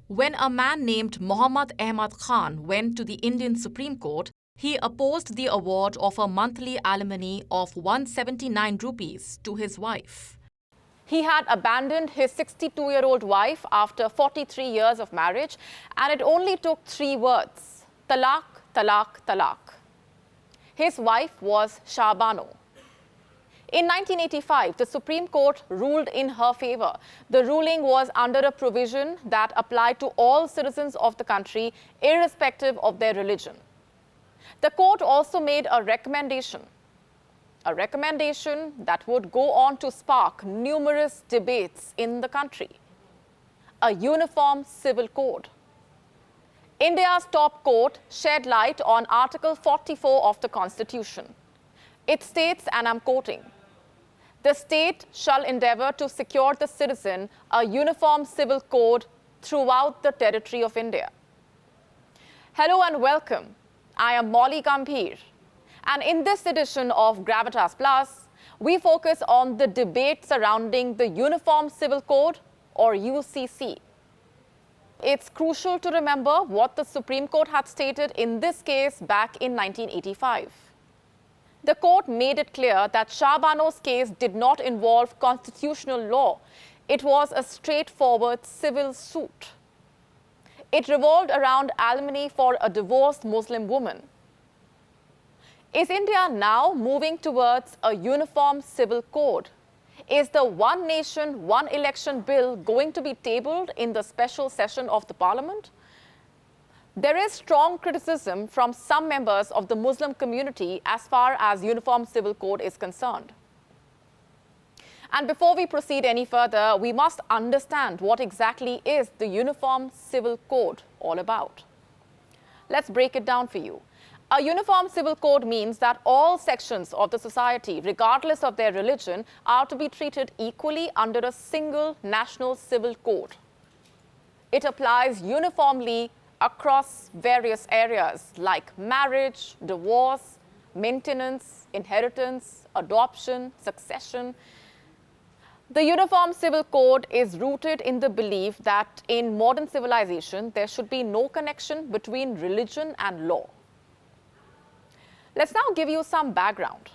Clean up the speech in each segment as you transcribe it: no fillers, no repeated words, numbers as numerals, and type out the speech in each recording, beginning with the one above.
When a man named Muhammad Ahmad Khan went to the Indian Supreme Court, he opposed the award of a monthly alimony of 179 rupees to his wife. He had abandoned his 62-year-old wife after 43 years of marriage, and it only took 3 words: talaq, talaq, talaq. His wife was Shahbano. In 1985, the Supreme Court ruled in her favor. The ruling was under a provision that applied to all citizens of the country, irrespective of their religion. The court also made a recommendation that would go on to spark numerous debates in the country: a uniform civil code. India's top court shed light on Article 44 of the Constitution. It states, and I'm quoting, "The state shall endeavor to secure the citizen a uniform civil code throughout the territory of India." Hello and welcome. I am Molly Gambhir. And in this edition of Gravitas Plus, we focus on the debate surrounding the Uniform Civil Code, or UCC. It's crucial to remember what the Supreme Court had stated in this case back in 1985. The court made it clear that Shahbano's case did not involve constitutional law. It was a straightforward civil suit. It revolved around alimony for a divorced Muslim woman. Is India now moving towards a uniform civil code? Is the One Nation, One Election bill going to be tabled in the special session of the Parliament? There is strong criticism from some members of the Muslim community as far as Uniform Civil Code is concerned. And before we proceed any further, we must understand what exactly is the Uniform Civil Code all about. Let's break it down for you. A uniform civil code means that all sections of the society, regardless of their religion, are to be treated equally under a single national civil code. It applies uniformly across various areas like marriage, divorce, maintenance, inheritance, adoption, succession. The Uniform Civil Code is rooted in the belief that in modern civilization, there should be no connection between religion and law. Let's now give you some background.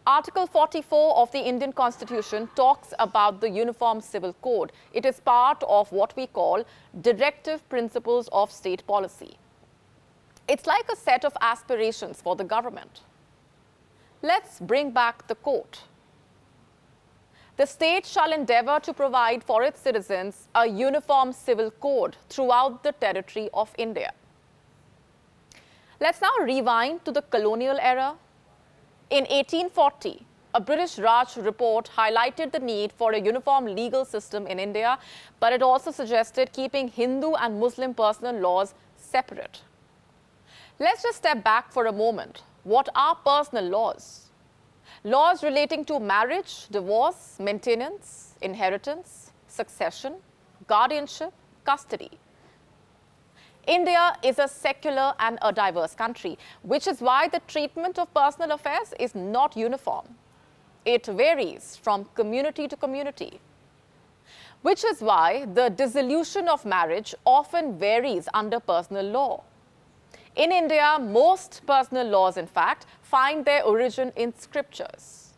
Article 44 of the Indian Constitution talks about the Uniform Civil Code. It is part of what we call directive principles of state policy. It's like a set of aspirations for the government. Let's bring back the quote. The state shall endeavor to provide for its citizens a uniform civil code throughout the territory of India. Let's now rewind to the colonial era. In 1840, a British Raj report highlighted the need for a uniform legal system in India, but it also suggested keeping Hindu and Muslim personal laws separate. Let's just step back for a moment. What are personal laws? Laws relating to marriage, divorce, maintenance, inheritance, succession, guardianship, custody. India is a secular and a diverse country, which is why the treatment of personal affairs is not uniform. It varies from community to community, which is why the dissolution of marriage often varies under personal law. In India, most personal laws, in fact, find their origin in scriptures.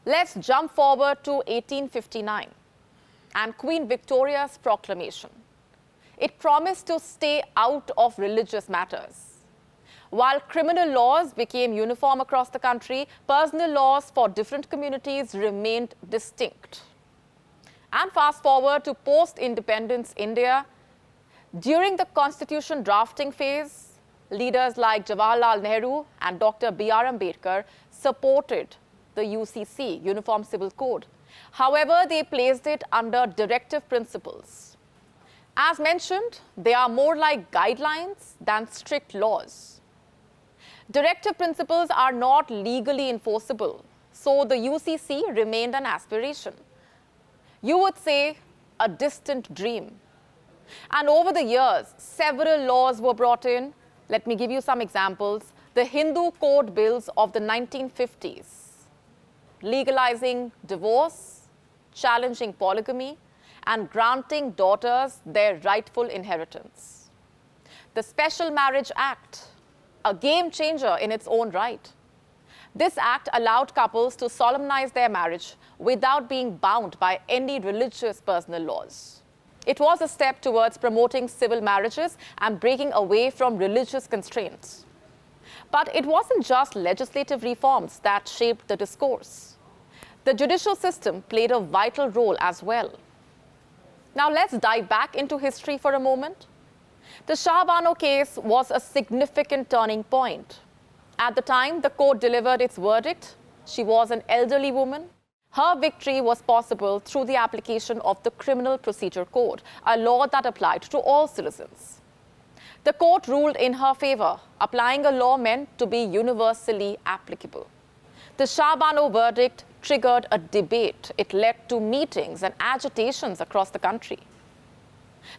Let's jump forward to 1859 and Queen Victoria's proclamation. It promised to stay out of religious matters. While criminal laws became uniform across the country, personal laws for different communities remained distinct. And fast forward to post-independence India. During the constitution drafting phase, leaders like Jawaharlal Nehru and Dr. B.R. Ambedkar supported the UCC, Uniform Civil Code. However, they placed it under directive principles. As mentioned, they are more like guidelines than strict laws. Directive principles are not legally enforceable, so the UCC remained an aspiration. You would say a distant dream. And over the years, several laws were brought in. Let me give you some examples. The Hindu Code Bills of the 1950s, legalizing divorce, challenging polygamy, and granting daughters their rightful inheritance. The Special Marriage Act, a game changer in its own right. This act allowed couples to solemnize their marriage without being bound by any religious personal laws. It was a step towards promoting civil marriages and breaking away from religious constraints. But it wasn't just legislative reforms that shaped the discourse. The judicial system played a vital role as well. Now let's dive back into history for a moment. The Shah Bano case was a significant turning point. At the time the court delivered its verdict, she was an elderly woman. Her victory was possible through the application of the Criminal Procedure Code, a law that applied to all citizens. The court ruled in her favor, applying a law meant to be universally applicable. The Shah Bano verdict triggered a debate. It led to meetings and agitations across the country.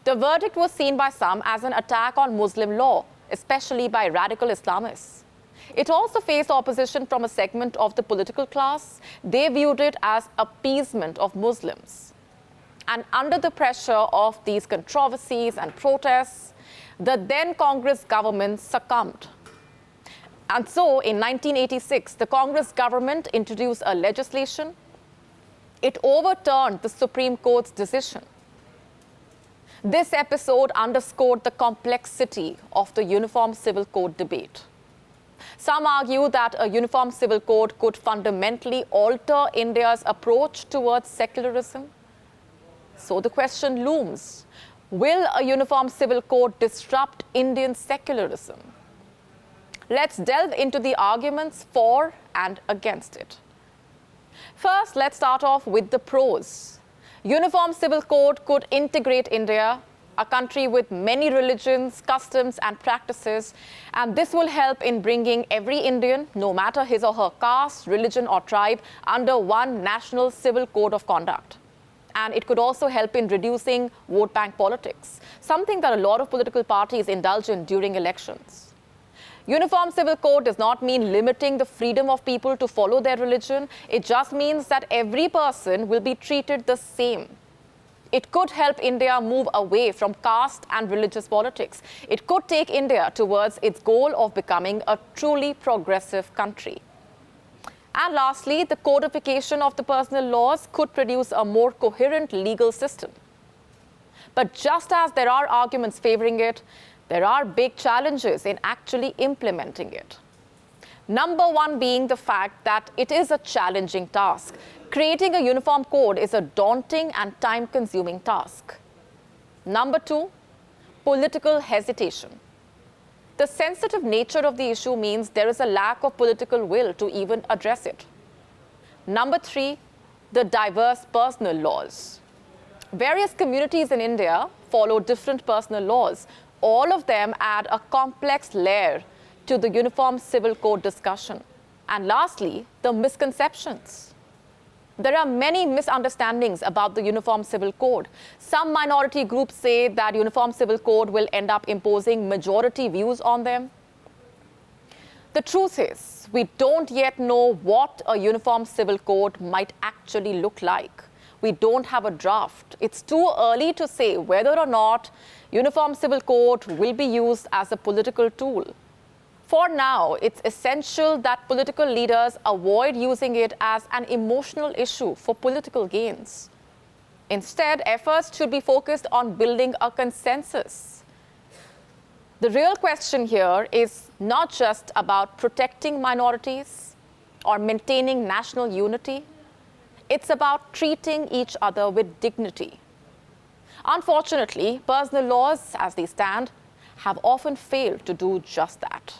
The verdict was seen by some as an attack on Muslim law, especially by radical Islamists. It also faced opposition from a segment of the political class. They viewed it as appeasement of Muslims. And under the pressure of these controversies and protests, the then Congress government succumbed. And so, in 1986, the Congress government introduced a legislation. It overturned the Supreme Court's decision. This episode underscored the complexity of the Uniform Civil Code debate. Some argue that a Uniform Civil Code could fundamentally alter India's approach towards secularism. So the question looms, will a Uniform Civil Code disrupt Indian secularism? Let's delve into the arguments for and against it. First, let's start off with the pros. Uniform Civil Code could integrate India, a country with many religions, customs, and practices, and this will help in bringing every Indian, no matter his or her caste, religion, or tribe, under one national civil code of conduct. And it could also help in reducing vote bank politics, something that a lot of political parties indulge in during elections. Uniform Civil Code does not mean limiting the freedom of people to follow their religion. It just means that every person will be treated the same. It could help India move away from caste and religious politics. It could take India towards its goal of becoming a truly progressive country. And lastly, the codification of the personal laws could produce a more coherent legal system. But just as there are arguments favoring it, there are big challenges in actually implementing it. Number one being the fact that it is a challenging task. Creating a uniform code is a daunting and time-consuming task. Number two, political hesitation. The sensitive nature of the issue means there is a lack of political will to even address it. Number three, the diverse personal laws. Various communities in India follow different personal laws. All of them add a complex layer to the Uniform Civil Code discussion. And lastly, the misconceptions. There are many misunderstandings about the Uniform Civil Code. Some minority groups say that Uniform Civil Code will end up imposing majority views on them. The truth is, we don't yet know what a Uniform Civil Code might actually look like. We don't have a draft. It's too early to say whether or not Uniform Civil Code will be used as a political tool. For now, it's essential that political leaders avoid using it as an emotional issue for political gains. Instead, efforts should be focused on building a consensus. The real question here is not just about protecting minorities or maintaining national unity. It's about treating each other with dignity. Unfortunately, personal laws, as they stand, have often failed to do just that.